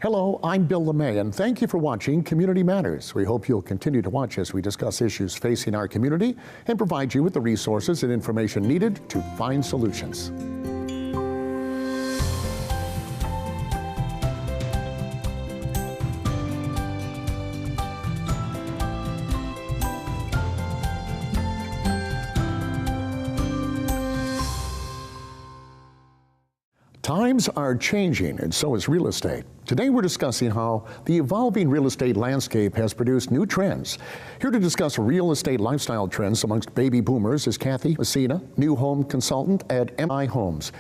Hello, I'm Bill LeMay, and thank you for watching Community Matters. We hope you'll continue to watch as we discuss issues facing our community and provide you with the resources and information needed to find solutions. Times are changing, and so is real estate. Today we're discussing how the evolving real estate landscape has produced new trends. Here to discuss real estate lifestyle trends amongst baby boomers is Kathy Messina, new home consultant at MI Homes.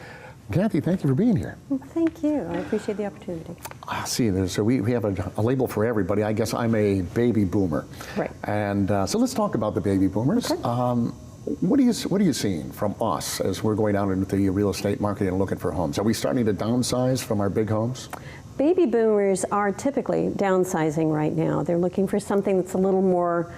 Kathy, thank you for being here. Well, thank you. I appreciate the opportunity. So we have a label for everybody. I guess I'm a baby boomer. Right. And so let's talk about the baby boomers. Okay. What are you seeing from us as we're going out into the real estate market and looking for homes? Are we starting to downsize from our big homes? Baby boomers are typically downsizing right now. They're looking for something that's a little more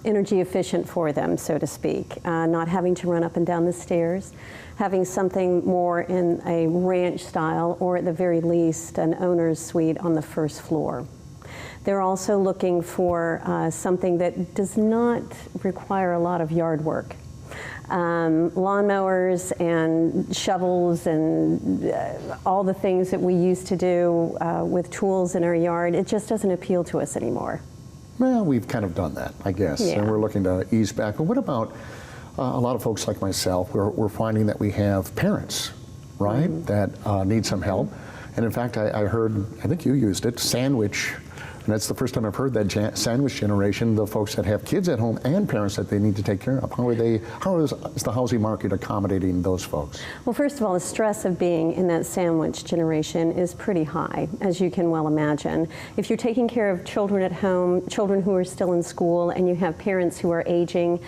energy efficient for them, so to speak. Not having to run up and down the stairs, having something more in a ranch style, or at the very least, an owner's suite on the first floor. They're also looking for something that does not require a lot of yard work. Lawnmowers and shovels and all the things that we used to do with tools in our yard, it just doesn't appeal to us anymore. Well, we've kind of done that, I guess, yeah. And we're looking to ease back. But what about a lot of folks like myself? We're finding that we have parents, right, that need some help. And in fact, I heard, I think you used it, sandwich. And that's the first time I've heard that sandwich generation, the folks that have kids at home and parents that they need to take care of. How is the housing market accommodating those folks? Well, first of all, the stress of being in that sandwich generation is pretty high, as you can well imagine. If you're taking care of children at home, children who are still in school, and you have parents who are aging,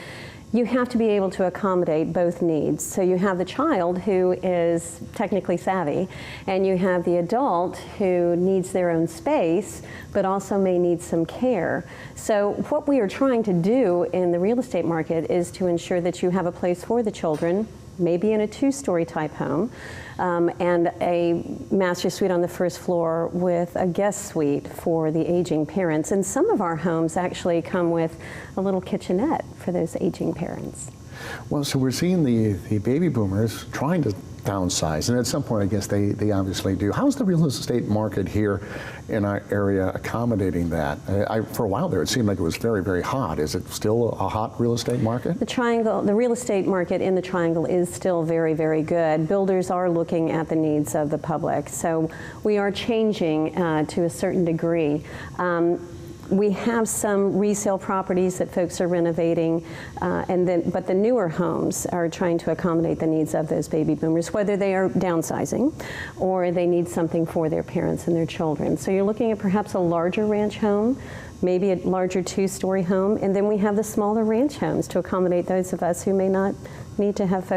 you have to be able to accommodate both needs. So you have the child who is technically savvy, and you have the adult who needs their own space, but also may need some care. So what we are trying to do in the real estate market is to ensure that you have a place for the children, maybe in a two-story type home, and a master suite on the first floor with a guest suite for the aging parents. And some of our homes actually come with a little kitchenette for those aging parents. Well, so we're seeing the baby boomers trying to downsize, and at some point I guess they obviously do. How's the real estate market here in our area accommodating that? For a while there it seemed like it was very, very hot. Is it still a hot real estate market? The real estate market in the Triangle is still very, very good. Builders are looking at the needs of the public, so we are changing to a certain degree. We have some resale properties that folks are renovating, but the newer homes are trying to accommodate the needs of those baby boomers, whether they are downsizing or they need something for their parents and their children. So you're looking at perhaps a larger ranch home, maybe a larger two-story home, and then we have the smaller ranch homes to accommodate those of us who may not need to have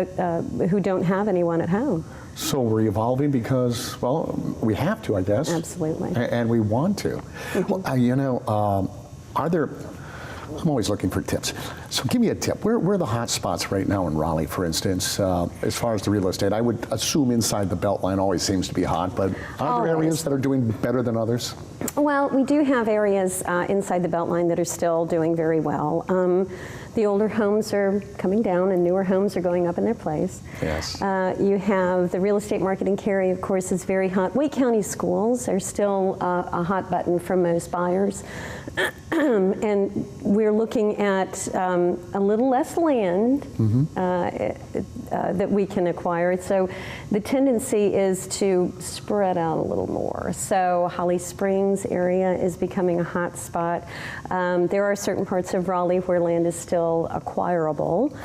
who don't have anyone at home. So we're evolving because, well, we have to, I guess. Absolutely. And we want to. Well, I'm always looking for tips. So give me a tip. Where are the hot spots right now in Raleigh, for instance, as far as the real estate? I would assume inside the Beltline always seems to be hot, but are there areas that are doing better than others? Well, we do have areas inside the Beltline that are still doing very well. The older homes are coming down and newer homes are going up in their place. Yes. You have the real estate market in Cary, of course, is very hot. Wake County schools are still a hot button for most buyers. And we're looking at a little less land that we can acquire. So the tendency is to spread out a little more. So Holly Springs area is becoming a hot spot. There are certain parts of Raleigh where land is still acquirable.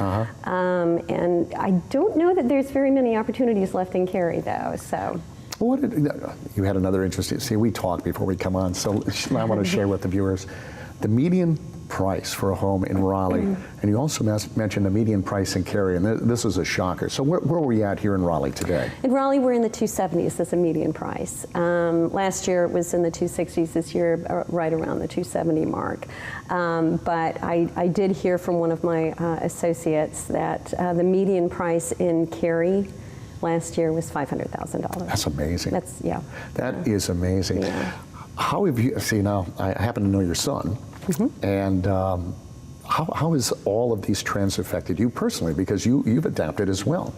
And I don't know that there's very many opportunities left in Cary, though. So. You had another interesting, see, we talked before we come on, so I want to share with the viewers the median price for a home in Raleigh, and you also mentioned the median price in Cary, and this is a shocker. So where are we at here in Raleigh today? In Raleigh, we're in the 270s as a median price. Last year it was in the 260s, this year right around the 270 mark. But I did hear from one of my associates that the median price in Cary last year was $500,000. That's amazing. That's, yeah. That is amazing. Yeah. How have you, see now, I happen to know your son, and how has all of these trends affected you personally? Because you've adapted as well.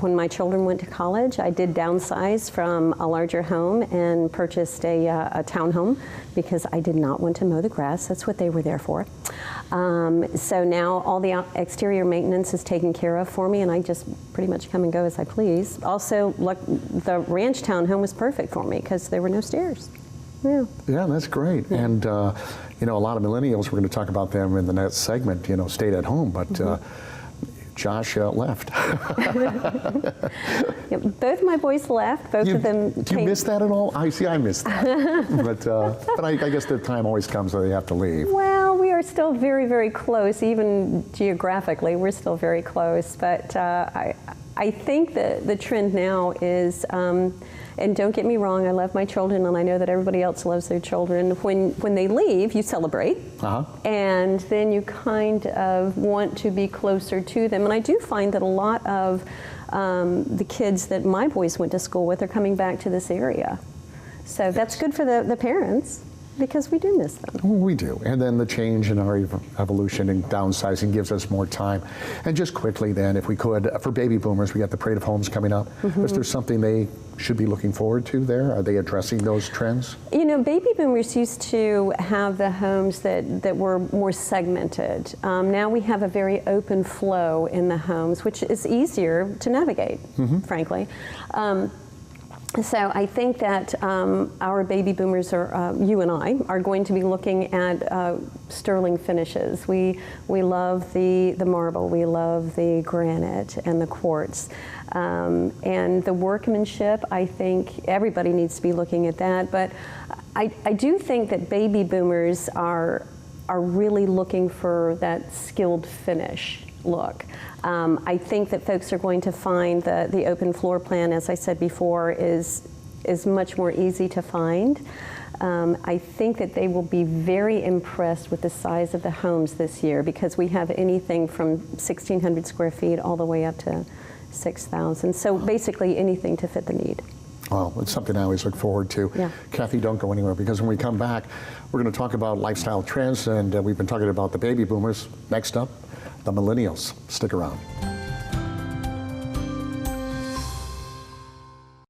When my children went to college, I did downsize from a larger home and purchased a townhome because I did not want to mow the grass. That's what they were there for. So now all the exterior maintenance is taken care of for me, and I just pretty much come and go as I please. Also, look, the ranch townhome was perfect for me because there were no stairs. Yeah. Yeah, that's great. Yeah. And you know, a lot of millennials, we're going to talk about them in the next segment, you know, stayed at home, but Josh left. Yep, both my boys left. Both of them Do you miss that at all? I missed that. but I guess the time always comes where they have to leave. Well, we are still very, very close. Even geographically, we're still very close. But I think that the trend now is, and don't get me wrong, I love my children, and I know that everybody else loves their children. When they leave, you celebrate, and then you kind of want to be closer to them. And I do find that a lot of the kids that my boys went to school with are coming back to this area. So that's good for the parents, because we do miss them. We do. And then the change in our evolution and downsizing gives us more time. And just quickly then, if we could, for baby boomers, we got the Parade of Homes coming up. Is there something they should be looking forward to there? Are they addressing those trends? You know, baby boomers used to have the homes that were more segmented. Now we have a very open flow in the homes, which is easier to navigate, frankly. So I think that our baby boomers, are, you and I, are going to be looking at sterling finishes. We love the marble, we love the granite and the quartz. And the workmanship, I think everybody needs to be looking at that. But I do think that baby boomers are really looking for that skilled finish look. I think that folks are going to find the open floor plan, as I said before, is much more easy to find. I think that they will be very impressed with the size of the homes this year, because we have anything from 1,600 square feet all the way up to 6,000. So basically anything to fit the need. Well, it's something I always look forward to. Yeah. Kathy, don't go anywhere, because when we come back, we're going to talk about lifestyle trends, and we've been talking about the baby boomers. Next up, the millennials. Stick around.